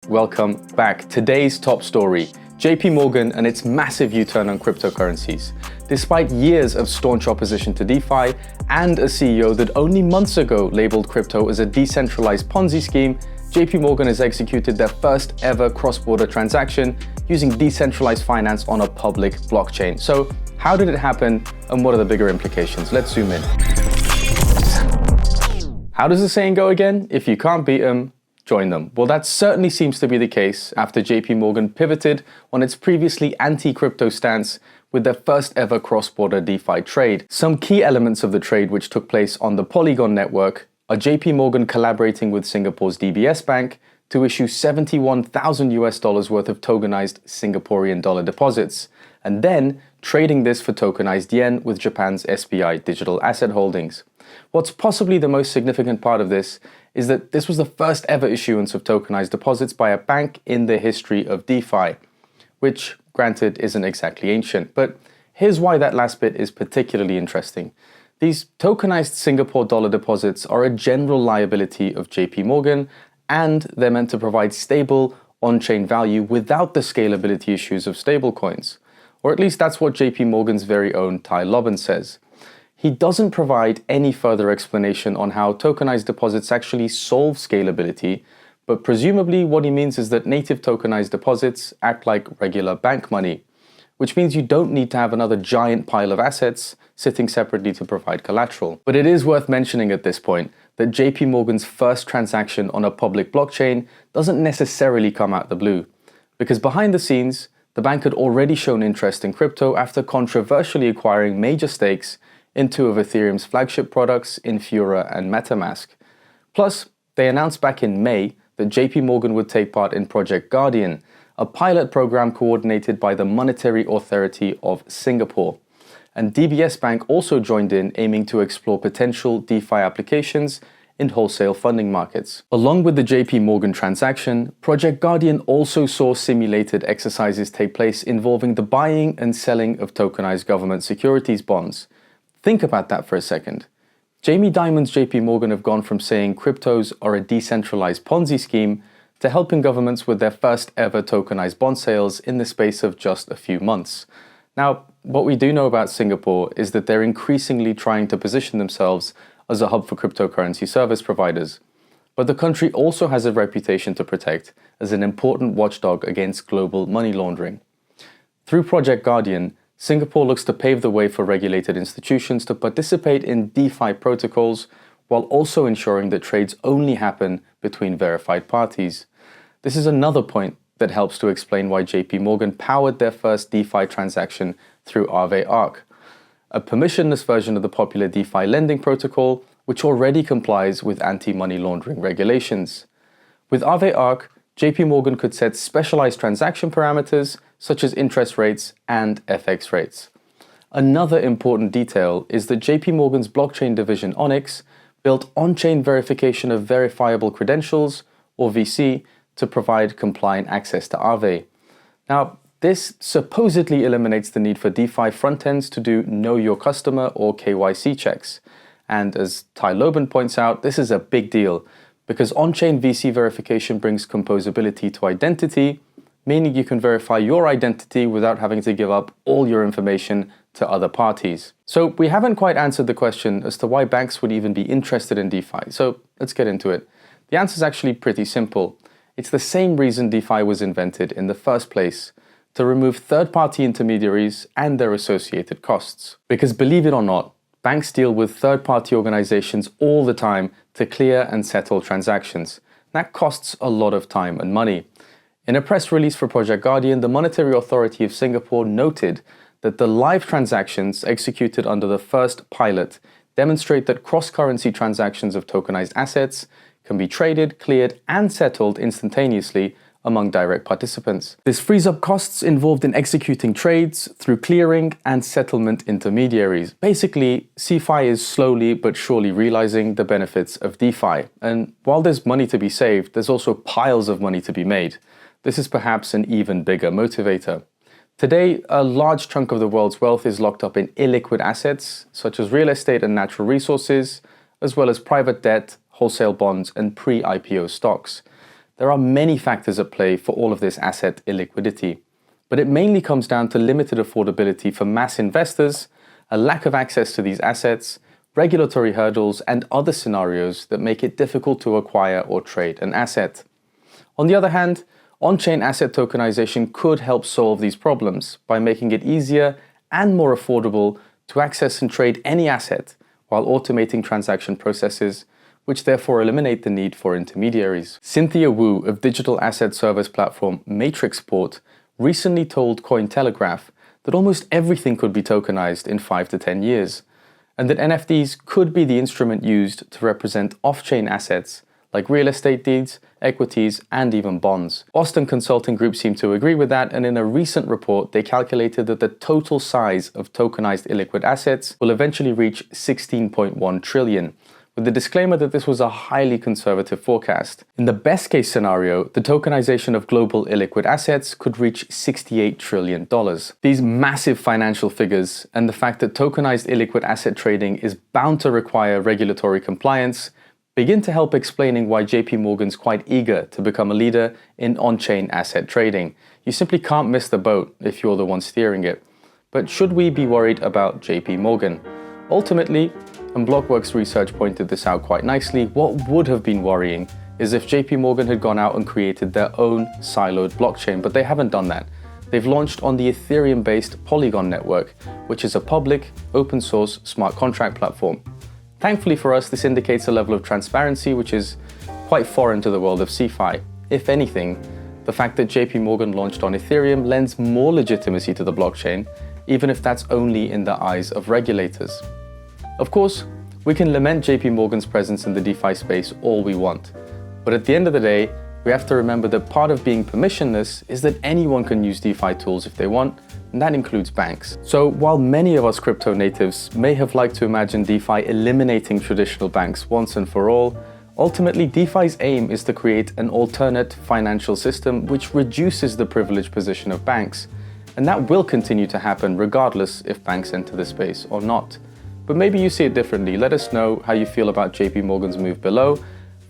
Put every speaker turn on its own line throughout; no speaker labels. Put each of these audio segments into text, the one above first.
welcome back. Today's top story, JPMorgan and its massive U-turn on cryptocurrencies. Despite years of staunch opposition to DeFi and a CEO that only months ago labeled crypto as a decentralized Ponzi scheme, JPMorgan has executed their first ever cross-border transaction using decentralized finance on a public blockchain. So how did it happen and what are the bigger implications? Let's zoom in. How does the saying go again? If you can't beat them, join them. Well, that certainly seems to be the case after JPMorgan pivoted on its previously anti-crypto stance with their first ever cross-border DeFi trade. Some key elements of the trade which took place on the Polygon network are JPMorgan collaborating with Singapore's DBS Bank to issue $71,000 worth of tokenized Singaporean dollar deposits, and then trading this for tokenized yen with Japan's SBI digital asset holdings. What's possibly the most significant part of this is that this was the first ever issuance of tokenized deposits by a bank in the history of DeFi, which, granted, isn't exactly ancient. But here's why that last bit is particularly interesting. These tokenized Singapore dollar deposits are a general liability of JPMorgan, and they're meant to provide stable, on-chain value without the scalability issues of stablecoins. Or at least that's what JPMorgan's very own Ty Lobban says. He doesn't provide any further explanation on how tokenized deposits actually solve scalability, but presumably what he means is that native tokenized deposits act like regular bank money, which means you don't need to have another giant pile of assets sitting separately to provide collateral. But it is worth mentioning at this point that JPMorgan's first transaction on a public blockchain doesn't necessarily come out the blue, because behind the scenes, the bank had already shown interest in crypto after controversially acquiring major stakes in two of Ethereum's flagship products, Infura and MetaMask. Plus, they announced back in May that JPMorgan would take part in Project Guardian, a pilot program coordinated by the Monetary Authority of Singapore. And DBS Bank also joined in, aiming to explore potential DeFi applications in wholesale funding markets. Along with the JPMorgan transaction, Project Guardian also saw simulated exercises take place involving the buying and selling of tokenized government securities bonds. Think about that for a second. Jamie Dimon's JPMorgan have gone from saying cryptos are a decentralized Ponzi scheme to helping governments with their first ever tokenized bond sales in the space of just a few months. Now, what we do know about Singapore is that they're increasingly trying to position themselves as a hub for cryptocurrency service providers. But the country also has a reputation to protect as an important watchdog against global money laundering. Through Project Guardian, Singapore looks to pave the way for regulated institutions to participate in DeFi protocols while also ensuring that trades only happen between verified parties. This is another point that helps to explain why JPMorgan powered their first DeFi transaction through Aave Arc, a permissionless version of the popular DeFi lending protocol, which already complies with anti-money laundering regulations. With Aave Arc, JPMorgan could set specialized transaction parameters such as interest rates and FX rates. Another important detail is that JPMorgan's blockchain division Onyx built on-chain verification of verifiable credentials, or VC, to provide compliant access to Aave. Now, this supposedly eliminates the need for DeFi front-ends to do Know Your Customer or KYC checks. And as Ty Lobban points out, this is a big deal because on-chain VC verification brings composability to identity, meaning you can verify your identity without having to give up all your information to other parties. So we haven't quite answered the question as to why banks would even be interested in DeFi, so let's get into it. The answer is actually pretty simple. It's the same reason DeFi was invented in the first place, to remove third-party intermediaries and their associated costs. Because believe it or not, banks deal with third-party organizations all the time to clear and settle transactions. That costs a lot of time and money. In a press release for Project Guardian, the Monetary Authority of Singapore noted that the live transactions executed under the first pilot demonstrate that cross-currency transactions of tokenized assets can be traded, cleared, and settled instantaneously among direct participants. This frees up costs involved in executing trades through clearing and settlement intermediaries. Basically, CeFi is slowly but surely realizing the benefits of DeFi. And while there's money to be saved, there's also piles of money to be made. This is perhaps an even bigger motivator. Today, a large chunk of the world's wealth is locked up in illiquid assets, such as real estate and natural resources, as well as private debt, wholesale bonds, and pre-IPO stocks. There are many factors at play for all of this asset illiquidity, but it mainly comes down to limited affordability for mass investors, a lack of access to these assets, regulatory hurdles, and other scenarios that make it difficult to acquire or trade an asset. On the other hand, on-chain asset tokenization could help solve these problems by making it easier and more affordable to access and trade any asset while automating transaction processes, which therefore eliminate the need for intermediaries. Cynthia Wu of digital asset service platform Matrixport recently told Cointelegraph that almost everything could be tokenized in 5 to 10 years, and that NFTs could be the instrument used to represent off-chain assets like real estate deeds, equities, and even bonds. Boston Consulting Group seemed to agree with that, and in a recent report, they calculated that the total size of tokenized illiquid assets will eventually reach 16.1 trillion, with the disclaimer that this was a highly conservative forecast. In the best case scenario, the tokenization of global illiquid assets could reach $68 trillion. These massive financial figures and the fact that tokenized illiquid asset trading is bound to require regulatory compliance begin to help explaining why JPMorgan's quite eager to become a leader in on-chain asset trading. You simply can't miss the boat if you're the one steering it. But should we be worried about JPMorgan? Ultimately, and Blockworks research pointed this out quite nicely, what would have been worrying is if JPMorgan had gone out and created their own siloed blockchain, but they haven't done that. They've launched on the Ethereum-based Polygon network, which is a public, open source smart contract platform. Thankfully for us, this indicates a level of transparency which is quite foreign to the world of CeFi. If anything, the fact that JPMorgan launched on Ethereum lends more legitimacy to the blockchain, even if that's only in the eyes of regulators. Of course, we can lament JPMorgan's presence in the DeFi space all we want, but at the end of the day, we have to remember that part of being permissionless is that anyone can use DeFi tools if they want, and that includes banks. So while many of us crypto natives may have liked to imagine DeFi eliminating traditional banks once and for all, ultimately DeFi's aim is to create an alternate financial system which reduces the privileged position of banks, and that will continue to happen regardless if banks enter the space or not. But maybe you see it differently. Let us know how you feel about JPMorgan's move below.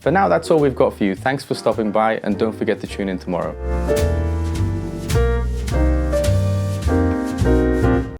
For now, that's all we've got for you. Thanks for stopping by, and don't forget to tune in tomorrow.